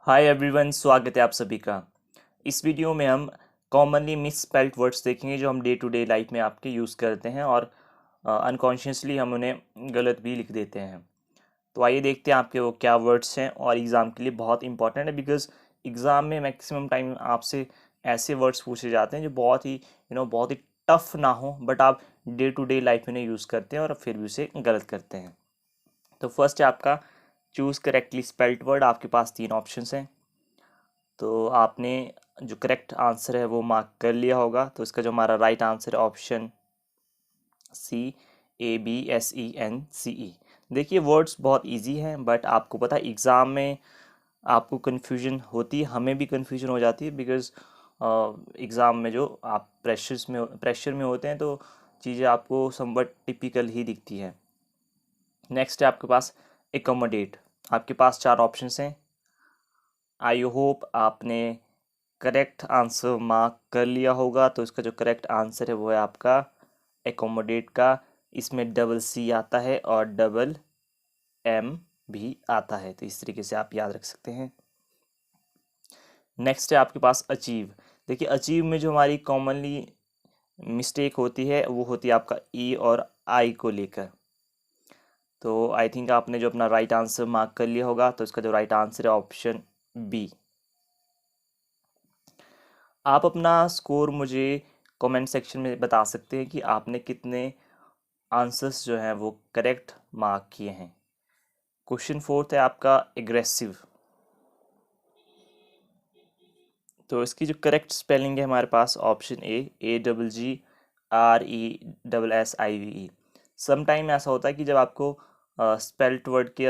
Hi everyone, स्वागत है आप सभी का। इस वीडियो में हम कॉमनली मिस स्पेल्ड वर्ड्स देखेंगे जो हम डे टू डे लाइफ में आपके यूज़ करते हैं और अनकॉन्शियसली हम उन्हें गलत भी लिख देते हैं। तो आइए देखते हैं आपके वो क्या वर्ड्स हैं और एग्ज़ाम के लिए बहुत इंपॉर्टेंट है बिकॉज एग्ज़ाम में मैक्सिमम टाइम आपसे ऐसे वर्ड्स पूछे जाते हैं जो बहुत ही बहुत ही टफ ना हो, बट आप डे टू डे लाइफ में उन्हें यूज़ करते हैं और फिर भी उसे गलत करते हैं। तो फर्स्ट है आपका चूज़ करेक्टली स्पेल्ड वर्ड। आपके पास तीन ऑप्शंस हैं, तो आपने जो करेक्ट आंसर है वो मार्क कर लिया होगा। तो इसका जो हमारा राइट आंसर है ऑप्शन CABSENCE। देखिए वर्ड्स बहुत इजी हैं, बट आपको पता है एग्ज़ाम में आपको कन्फ्यूजन होती है, हमें भी कन्फ्यूजन हो जाती है बिकॉज एग्ज़ाम में जो आप प्रेशर में होते हैं तो चीज़ें आपको समवट टिपिकल ही दिखती हैं। नेक्स्ट है आपके पास एकोमोडेट। आपके पास चार ऑप्शंस हैं। आई होप आपने करेक्ट आंसर मार्क कर लिया होगा। तो इसका जो करेक्ट आंसर है वो है आपका एकोमोडेट का। इसमें डबल सी आता है और डबल एम भी आता है, तो इस तरीके से आप याद रख सकते हैं। नेक्स्ट है आपके पास अचीव। देखिए अचीव में जो हमारी कॉमनली मिस्टेक होती है वो होती है आपका ई और आई को लेकर। तो आई थिंक आपने जो अपना राइट आंसर मार्क कर लिया होगा। तो इसका जो राइट आंसर है ऑप्शन बी। आप अपना स्कोर मुझे कमेंट सेक्शन में बता सकते हैं कि आपने कितने आंसर्स जो हैं वो करेक्ट मार्क किए हैं। क्वेश्चन फोर्थ है आपका एग्रेसिव। तो इसकी जो करेक्ट स्पेलिंग है हमारे पास ऑप्शन AGGRESSIVE। समटाइम ऐसा होता है कि जब आपको स्पेल्ट वर्ड के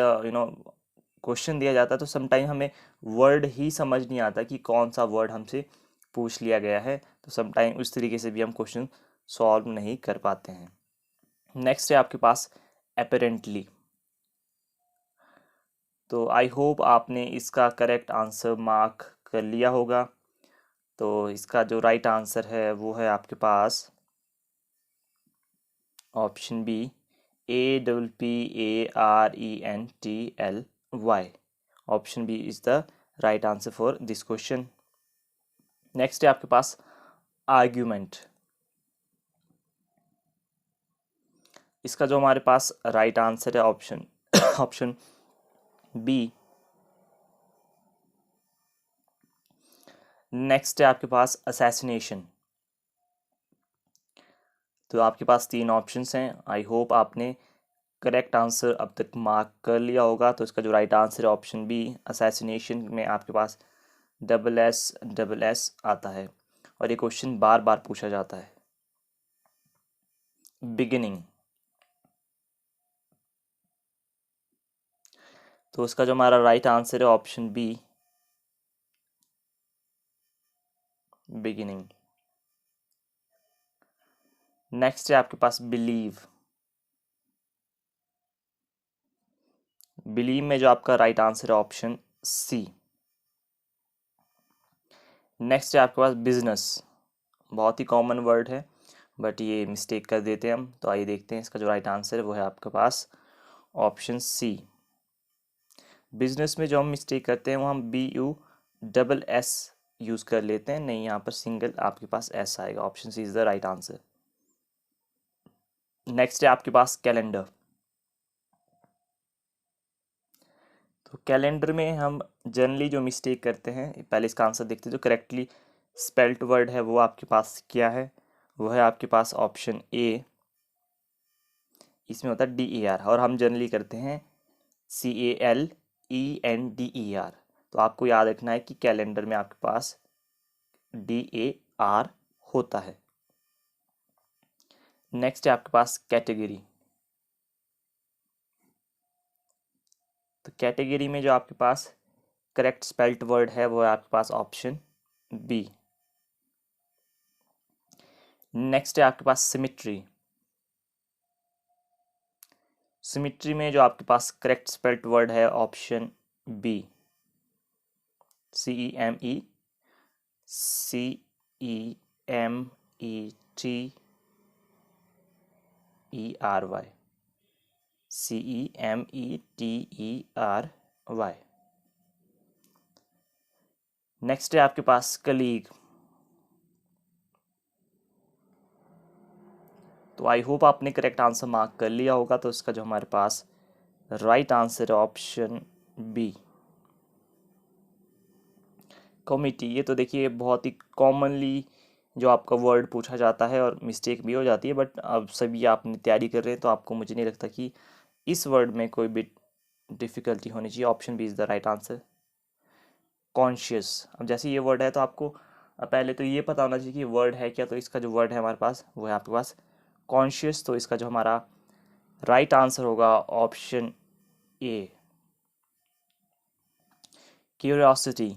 क्वेश्चन दिया जाता है तो समटाइम हमें वर्ड ही समझ नहीं आता कि कौन सा वर्ड हमसे पूछ लिया गया है, तो समटाइम उस तरीके से भी हम क्वेश्चन सॉल्व नहीं कर पाते हैं। नेक्स्ट है आपके पास अपेरेंटली। तो आई होप आपने इसका करेक्ट आंसर मार्क कर लिया होगा। तो इसका जो राइट आंसर है वो है आपके पास option B APPARENTLY। Option B is the right answer for this question. Next है आपके पास आर्ग्यूमेंट। इसका जो हमारे पास राइट आंसर है ऑप्शन ऑप्शन बी। नेक्स्ट है आपके पास असैसिनेशन। तो आपके पास तीन ऑप्शंस हैं। आई होप आपने करेक्ट आंसर अब तक मार्क कर लिया होगा। तो इसका जो राइट आंसर है ऑप्शन बी असैसिनेशन में आपके पास डबल एस आता है और ये क्वेश्चन बार बार पूछा जाता है। बिगिनिंग। तो इसका जो हमारा राइट आंसर है ऑप्शन बी बिगिनिंग। नेक्स्ट है आपके पास बिलीव। बिलीव में जो आपका राइट आंसर है ऑप्शन सी। नेक्स्ट है आपके पास बिजनेस। बहुत ही कॉमन वर्ड है बट ये मिस्टेक कर देते हैं हम। तो आइए देखते हैं इसका जो राइट आंसर है वो है आपके पास ऑप्शन सी। बिजनेस में जो हम मिस्टेक करते हैं वो हम BU डबल S यूज़ कर लेते हैं, नहीं यहाँ पर सिंगल आपके पास S आएगा। Option C is the right answer. Next है आपके पास कैलेंडर। तो कैलेंडर में हम जनरली जो मिस्टेक करते हैं, पहले इसका आंसर देखते हैं। जो करेक्टली स्पेल्ट वर्ड है वो आपके पास क्या है, वो है आपके पास ऑप्शन ए। इसमें होता है DER और हम जनरली करते हैं CALENDER। तो आपको याद रखना है कि कैलेंडर में आपके पास DAR होता है। नेक्स्ट है आपके पास कैटेगरी। तो कैटेगरी में जो आपके पास करेक्ट स्पेल्ट वर्ड है वो है आपके पास ऑप्शन बी। नेक्स्ट है आपके पास सिमिट्री। सिमिट्री में जो आपके पास करेक्ट स्पेल्ट वर्ड है option B CEMETERY। CEMETERY। Next है आपके पास कलीग। तो आई होप आपने करेक्ट आंसर मार्क कर लिया होगा। तो इसका जो हमारे पास राइट आंसर है ऑप्शन बी, कमिटी। ये तो देखिए बहुत ही कॉमनली जो आपका वर्ड पूछा जाता है और मिस्टेक भी हो जाती है, बट अब सभी आपने तैयारी कर रहे हैं तो आपको मुझे नहीं लगता कि इस वर्ड में कोई भी डिफ़िकल्टी होनी चाहिए। Option B is the right answer, conscious. अब जैसे ये वर्ड है तो आपको पहले तो ये पता होना चाहिए कि वर्ड है क्या। तो इसका जो वर्ड है हमारे पास वो है आपके पास कॉन्शियस। तो इसका जो हमारा राइट आंसर होगा ऑप्शन ए, क्यूरियोसिटी।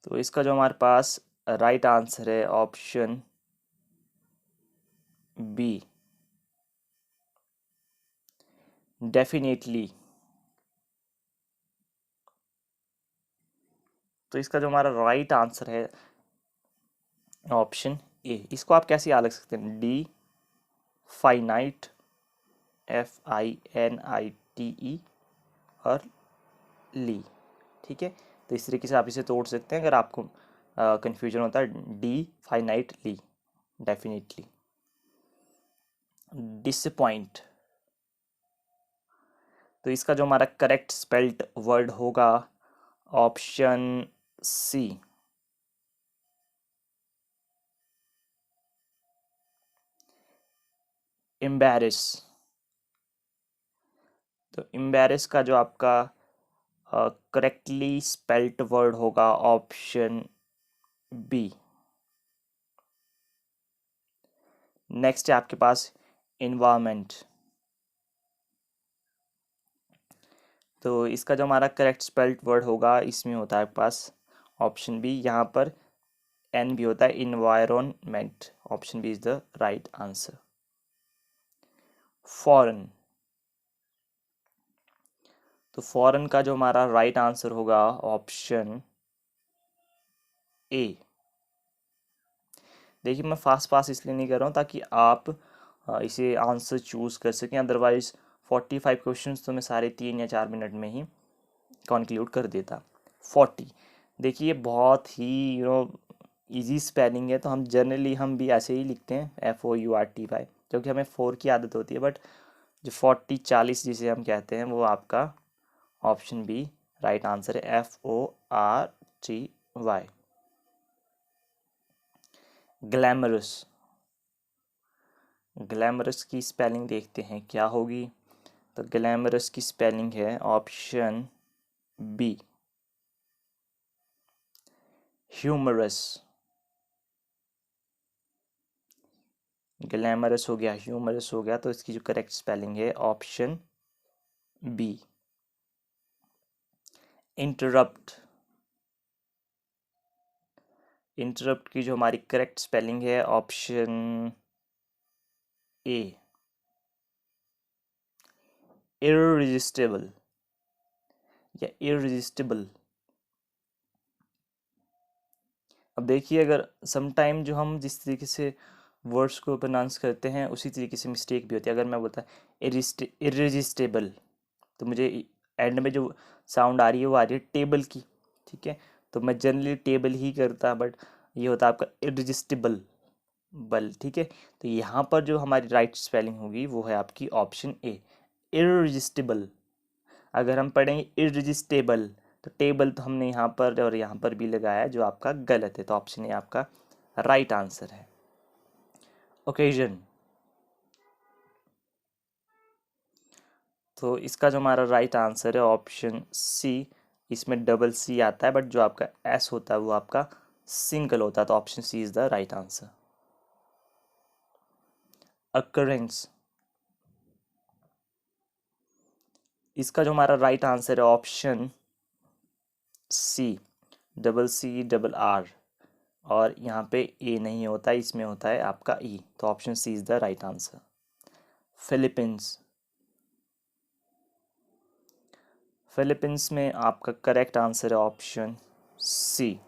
तो इसका जो हमारे पास राइट आंसर है ऑप्शन बी, डेफिनेटली। तो इसका जो हमारा राइट आंसर है ऑप्शन ए। इसको आप कैसे याद रख सकते हैं? डी फाइनाइट, FINITE और ली, ठीक है। तो इस तरीके से आप इसे तोड़ सकते हैं अगर आपको कंफ्यूजन होता है। डी फाइनाइट ली, डेफिनेटली। डिसअपॉइंट। तो इसका जो हमारा करेक्ट स्पेल्ड वर्ड होगा ऑप्शन सी, एम्बैरेस। तो एम्बैरेस का जो आपका करेक्टली स्पेल्ड वर्ड होगा ऑप्शन बी। नेक्स्ट है आपके पास इन्वायरमेंट। तो इसका जो हमारा करेक्ट स्पेल्ड वर्ड होगा इसमें होता है आपके पास ऑप्शन बी। यहाँ पर एन भी होता है, environment. Option B is the right answer. Foreign. तो फॉरेन का जो हमारा राइट आंसर होगा ऑप्शन ए। देखिए मैं फास्ट फास्ट इसलिए नहीं कर रहा हूँ ताकि आप इसे आंसर चूज कर सकें, अदरवाइज 45 क्वेश्चंस तो मैं सारे 3 या 4 मिनट में ही कंक्लूड कर देता। 40, देखिए बहुत ही इजी स्पेलिंग है। तो हम जनरली हम भी ऐसे ही लिखते हैं FOURTY, क्योंकि हमें 4 की आदत होती है। बट जो 40 जिसे हम कहते हैं वो आपका ऑप्शन बी राइट आंसर है, FORTY। ग्लैमरस। ग्लैमरस की स्पेलिंग देखते हैं क्या होगी। तो ग्लैमरस की स्पेलिंग है ऑप्शन बी, ह्यूमरस। ग्लैमरस हो गया, ह्यूमरस हो गया। तो इसकी जो करेक्ट स्पेलिंग है ऑप्शन बी, इंटरप्ट। इंटरप्ट की जो हमारी करेक्ट स्पेलिंग है ऑप्शन ए, इररेजिस्टिबल या इररेजिस्टिबल। अब देखिए अगर समटाइम जो हम जिस तरीके से वर्ड्स को प्रोनाउंस करते हैं उसी तरीके से मिस्टेक भी होती है। अगर मैं बोलता इररेजिस्टिबल, तो मुझे एंड में जो साउंड आ रही है वो आ रही है टेबल की, ठीक है। तो मैं जनरली टेबल ही करता, बट ये होता है आपका इररेजिस्टिबल बल, ठीक है। तो यहाँ पर जो हमारी राइट स्पेलिंग होगी वो है आपकी ऑप्शन ए, इररेजिस्टिबल। अगर हम पढ़ेंगे इररेजिस्टेबल तो टेबल तो हमने यहाँ पर और यहाँ पर भी लगाया है, जो आपका गलत है। तो ऑप्शन ए आपका राइट आंसर है। ओकेजन। तो इसका जो हमारा राइट आंसर है ऑप्शन सी। इसमें डबल सी आता है, बट जो आपका एस होता है वो आपका सिंगल होता है। तो option C is the right answer. Occurrence. इसका जो हमारा राइट आंसर है option C, double C double R. और यहाँ पे ए नहीं होता है, इसमें होता है आपका ई। तो option C is the right answer. Philippines. Philippines में आपका करेक्ट आंसर है ऑप्शन सी,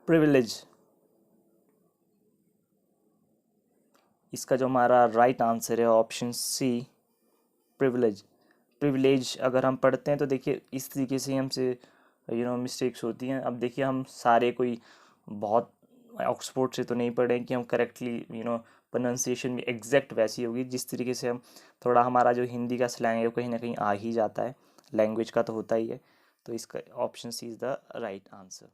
प्रिविलेज। इसका जो हमारा राइट आंसर है ऑप्शन सी, प्रिविलेज। प्रिविलेज अगर हम पढ़ते हैं तो देखिए इस तरीके से हमसे मिस्टेक्स होती हैं। अब देखिए हम सारे कोई बहुत ऑक्सफोर्ड से तो नहीं पढ़े कि हम करेक्टली प्रोनाउंसिएशन भी एग्जैक्ट वैसी होगी जिस तरीके से हम थोड़ा हमारा जो हिंदी का स्लैंग है वो कहीं ना कहीं आ ही जाता है, लैंग्वेज का तो होता ही है। तो इसका option C is the right answer.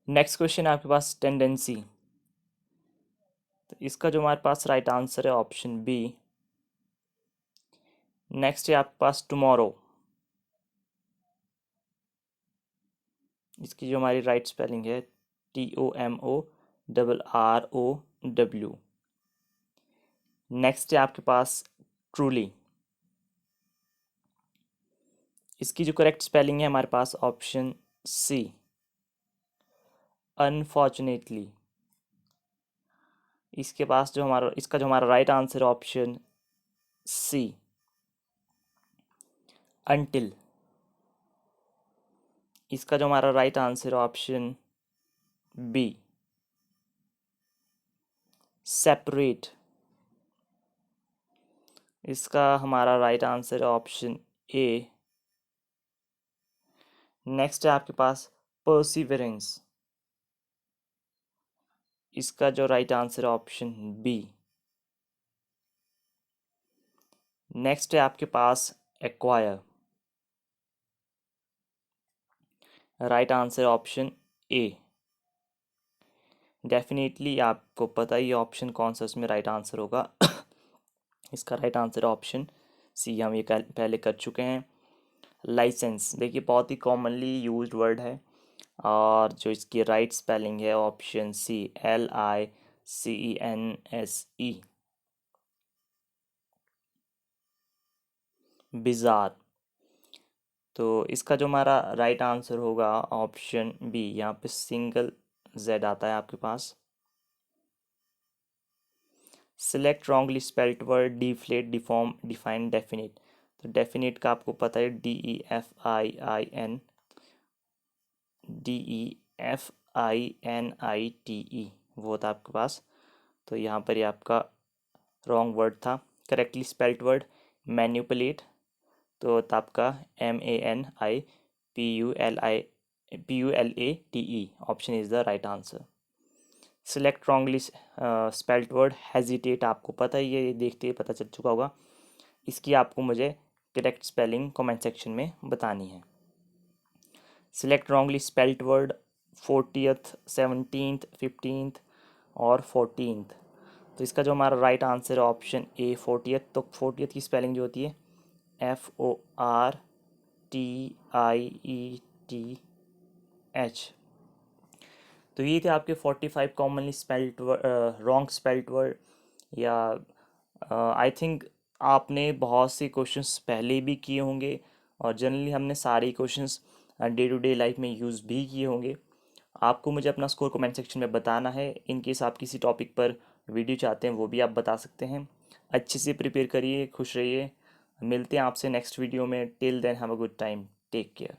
Next question है आपके पास टेंडेंसी। तो इसका जो हमारे पास राइट आंसर है ऑप्शन बी। नेक्स्ट है आपके पास टुमारो। इसकी जो हमारी राइट स्पेलिंग है TOMORROW। नेक्स्ट है आपके पास ट्रूली। इसकी जो करेक्ट स्पेलिंग है हमारे पास ऑप्शन सी अनफॉर्चुनेटली। इसका जो हमारा राइट आंसर है ऑप्शन सी अनटिल। इसका जो हमारा राइट आंसर है ऑप्शन बी सेपरेट। इसका हमारा राइट आंसर है ऑप्शन ए। नेक्स्ट है आपके पास परसिवरेंस। इसका जो राइट आंसर है ऑप्शन बी। नेक्स्ट है आपके पास acquire. Right answer option A. Definitely आपको पता ही ऑप्शन कौन सा इसमें राइट आंसर होगा। इसका राइट आंसर ऑप्शन सी, हम ये पहले कर चुके हैं। लाइसेंस देखिए बहुत ही कॉमनली यूज्ड वर्ड है और जो इसकी राइट स्पेलिंग है ऑप्शन सी LICENSE बिजार। तो इसका जो हमारा राइट आंसर होगा ऑप्शन बी। यहाँ पे सिंगल जेड आता है आपके पास। Select wrongly spelt word deflate deform define definite. तो डेफिनेट का आपको पता है DEFINITE वो था आपके पास। तो यहाँ पर ये आपका रॉन्ग वर्ड था। करेक्टली स्पेल्ट वर्ड मैन्युपुलेट तो था आपका MANIPULATE। Option is the right answer. Select wrongly spelt word hesitate आपको पता ही है, ये देखते ही पता चल चुका होगा। इसकी आपको मुझे करेक्ट स्पेलिंग कमेंट सेक्शन में बतानी है। Select wrongly spelt word 40th 17th 15th और 14th। तो इसका जो हमारा राइट आंसर है ऑप्शन ए 40th। तो 40th की स्पेलिंग जो होती है FORTIETH। तो ये थे आपके 45 commonly spelt wrong spelt word. या आई थिंक आपने बहुत से क्वेश्चंस पहले भी किए होंगे और जनरली हमने सारे questions day to day life में यूज़ भी किए होंगे। आपको मुझे अपना स्कोर कमेंट सेक्शन में बताना है। इन केस आप किसी टॉपिक पर वीडियो चाहते हैं वो भी आप बता सकते हैं। अच्छे से प्रिपेयर करिए, खुश रहिए। मिलते हैं आपसे नेक्स्ट वीडियो में। Till then have a good time, take care.